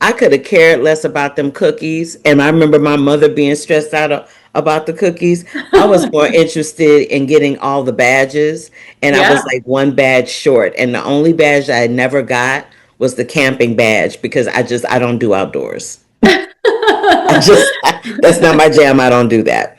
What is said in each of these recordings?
I could have cared less about them cookies. And I remember my mother being stressed out about the cookies. I was more interested in getting all the badges. And I was Yeah. like one badge short. And the only badge I never got was the camping badge because I don't do outdoors. That's not my jam. I don't do that.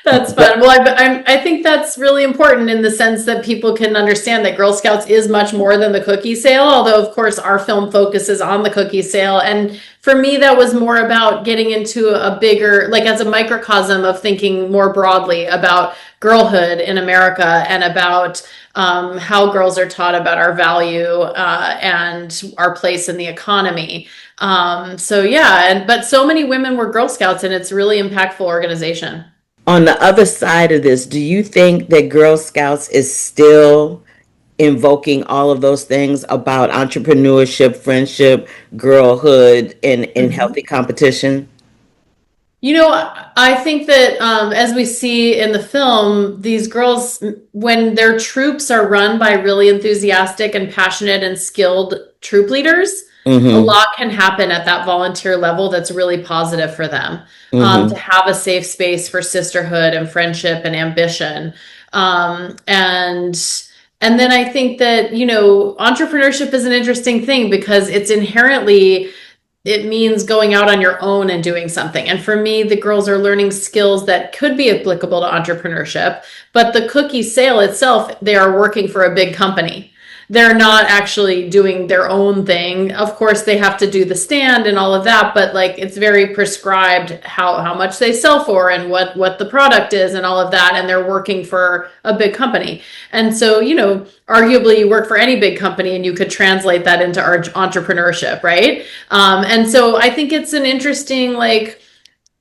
That's But fun. Well, I think that's really important in the sense that people can understand that Girl Scouts is much more than the cookie sale, although, of course, our film focuses on the cookie sale. And for me, that was more about getting into a bigger, like as a microcosm of thinking more broadly about girlhood in America and about how girls are taught about our value and our place in the economy. So, yeah, but so many women were Girl Scouts, and it's a really impactful organization. on the other side of this, do you think that Girl Scouts is still invoking all of those things about entrepreneurship, friendship, girlhood, and Mhm. healthy competition? I think that as we see in the film, these girls, when their troops are run by really enthusiastic and passionate and skilled troop leaders, a Mm-hmm. lot can happen at that volunteer level that's really positive for them. To Mm-hmm. have a safe space for sisterhood and friendship and ambition. Um, and and then I think that, entrepreneurship is an interesting thing because it's inherently it means going out on your own and doing something. And for me, the girls are learning skills that could be applicable to entrepreneurship, but the cookie sale itself, they are working for a big company. They're not actually doing their own thing. Of course, they have to do the stand and all of that, but like it's very prescribed how much they sell for and what the product is and all of that. And they're working for a big company. And so, arguably you work for any big company and you could translate that into our entrepreneurship, right? And so I think it's an interesting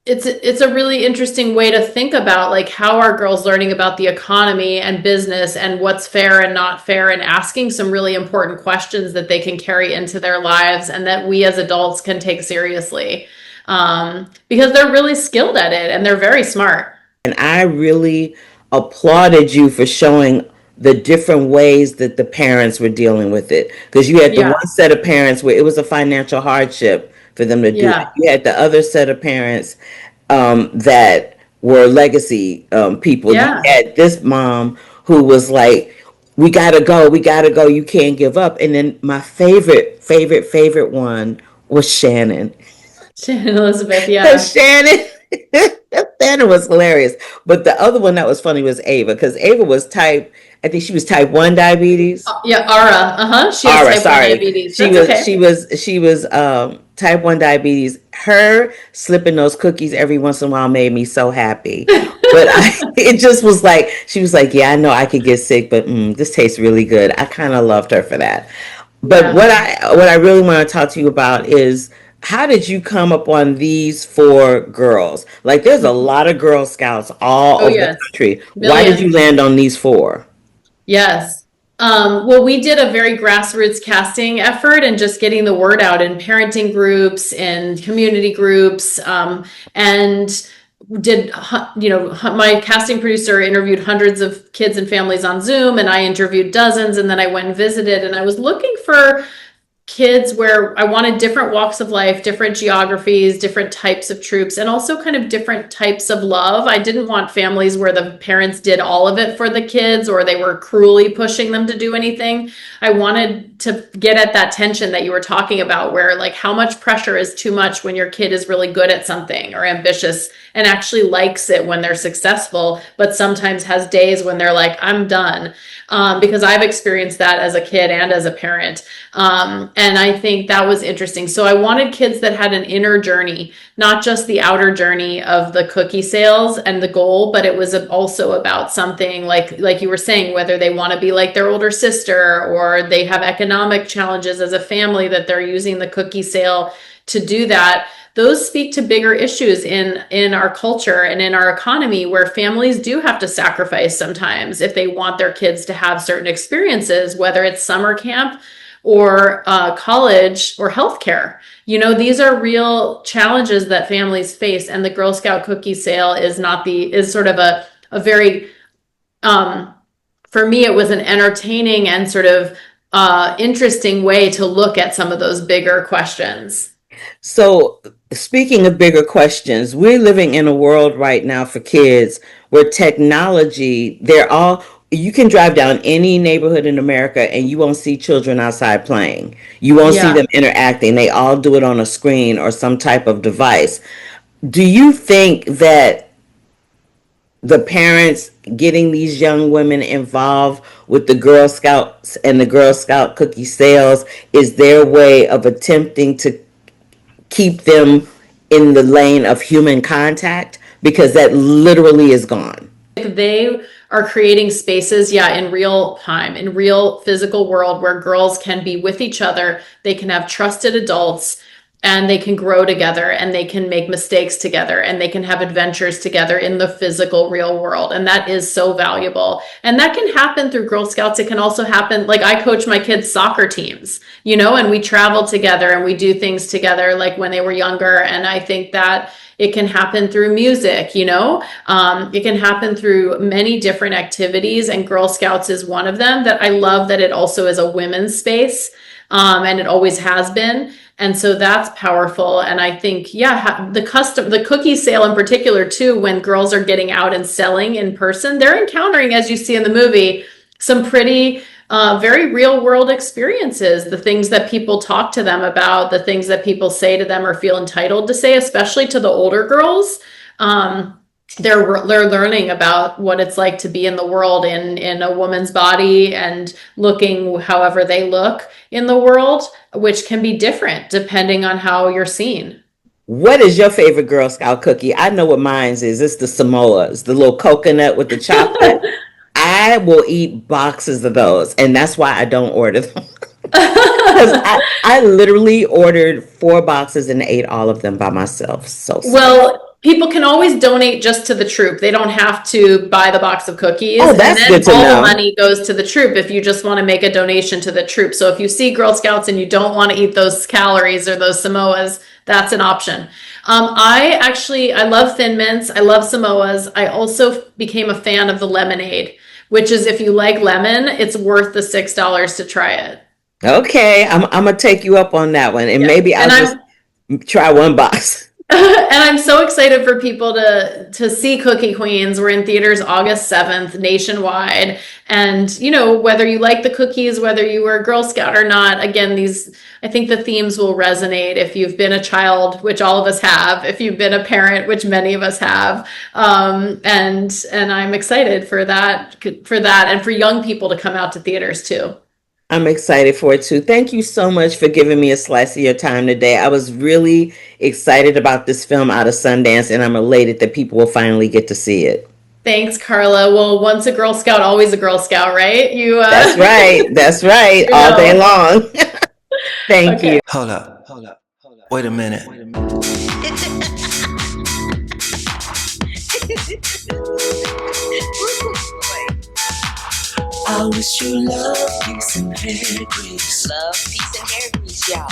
it's a really interesting way to think about like how are girls learning about the economy and business and what's fair and not fair and asking some really important questions that they can carry into their lives and that we as adults can take seriously because they're really skilled at it and they're very smart. And I really applauded you for showing the different ways that the parents were dealing with it. Because you had the Yeah, one set of parents where it was a financial hardship for them to do it. yeah, You had the other set of parents that were legacy people. You yeah. had this mom who was like, we gotta go, you can't give up. And then my favorite one was Shannon. Elizabeth, yeah. Shannon. Shannon was hilarious. But the other one that was funny was Ava, because Ava was I think she was type 1 diabetes. Yeah, Ara. Uh-huh. She has Ara, type 1 sorry. diabetes. That's okay. She was type 1 diabetes. Her slipping those cookies every once in a while made me so happy. But it just was like she was like, "Yeah, I know I could get sick, but this tastes really good." I kind of loved her for that. But Yeah. what I really want to talk to you about is how did you come up on these four girls? Like, there's a lot of Girl Scouts all Oh, over the yes. country. Why did you Millions. land on these four? Yes. Well, we did a very grassroots casting effort and just getting the word out in parenting groups and community groups. And did, my casting producer interviewed hundreds of kids and families on Zoom, and I interviewed dozens. And then I went and visited, and I was looking for kids where I wanted different walks of life, different geographies, different types of troops, and also kind of different types of love. I didn't want families where the parents did all of it for the kids or they were cruelly pushing them to do anything. I wanted to get at that tension that you were talking about, where like how much pressure is too much when your kid is really good at something or ambitious and actually likes it when they're successful, but sometimes has days when they're like, I'm done. Because I've experienced that as a kid and as a parent. And I think that was interesting. So I wanted kids that had an inner journey, not just the outer journey of the cookie sales and the goal, but it was also about something like you were saying, whether they want to be like their older sister or they have economic challenges as a family that they're using the cookie sale to do that. Those speak to bigger issues in our culture and in our economy where families do have to sacrifice sometimes if they want their kids to have certain experiences, whether it's summer camp or college or healthcare. These are real challenges that families face, and the Girl Scout cookie sale is sort of a very for me it was an entertaining and sort of interesting way to look at some of those bigger questions. So, speaking of bigger questions, we're living in a world right now for kids where technology, you can drive down any neighborhood in America and you won't see children outside playing. You won't see Yeah. them interacting. They all do it on a screen or some type of device. Do you think that the parents getting these young women involved with the Girl Scouts and the Girl Scout cookie sales is their way of attempting to keep them in the lane of human contact, because that literally is gone? They are creating spaces, yeah, in real time, in real physical world where girls can be with each other. They can have trusted adults and they can grow together and they can make mistakes together and they can have adventures together in the physical real world. And that is so valuable. And that can happen through Girl Scouts. It can also happen, like I coach my kids' soccer teams, and we travel together and we do things together like when they were younger. And I think that it can happen through music, it can happen through many different activities, and Girl Scouts is one of them. That I love that it also is a women's space, and it always has been. And so that's powerful. And I think, yeah, the cookie sale in particular too, when girls are getting out and selling in person, they're encountering, as you see in the movie, some pretty very real world experiences, the things that people talk to them about, the things that people say to them or feel entitled to say, especially to the older girls. They're learning about what it's like to be in the world in a woman's body and looking however they look in the world, which can be different depending on how you're seen. What is your favorite Girl Scout cookie? I know what mine's is. It's the Samoas, the little coconut with the chocolate. I will eat boxes of those, and that's why I don't order them. Because I literally ordered 4 boxes and ate all of them by myself. So sad. Well, people can always donate just to the troop. They don't have to buy the box of cookies. Oh, And that's then good to all the know. money goes to the troop if you just want to make a donation to the troop. So if you see Girl Scouts and you don't want to eat those calories or those Samoas, that's an option. I love Thin Mints. I love Samoas. I also became a fan of the lemonade, which is, if you like lemon, it's worth the $6 to try it. Okay, I'm gonna take you up on that one, and Yeah. maybe I'll And just I'm try 1 box. and I'm so excited for people to see Cookie Queens. We're in theaters August 7th nationwide. And whether you like the cookies, whether you were a Girl Scout or not, again, I think the themes will resonate if you've been a child, which all of us have, if you've been a parent, which many of us have. And I'm excited for that and for young people to come out to theaters too. I'm excited for it too. Thank you so much for giving me a slice of your time today. I was really excited about this film out of Sundance, and I'm elated that people will finally get to see it. Thanks, Carla. Well, once a Girl Scout, always a Girl Scout, right? That's right. That's right. You All day know. long. Thank Okay. you. Hold up. Wait a minute. I wish you love, peace, and hair grease. Love, peace, and hair grease, y'all.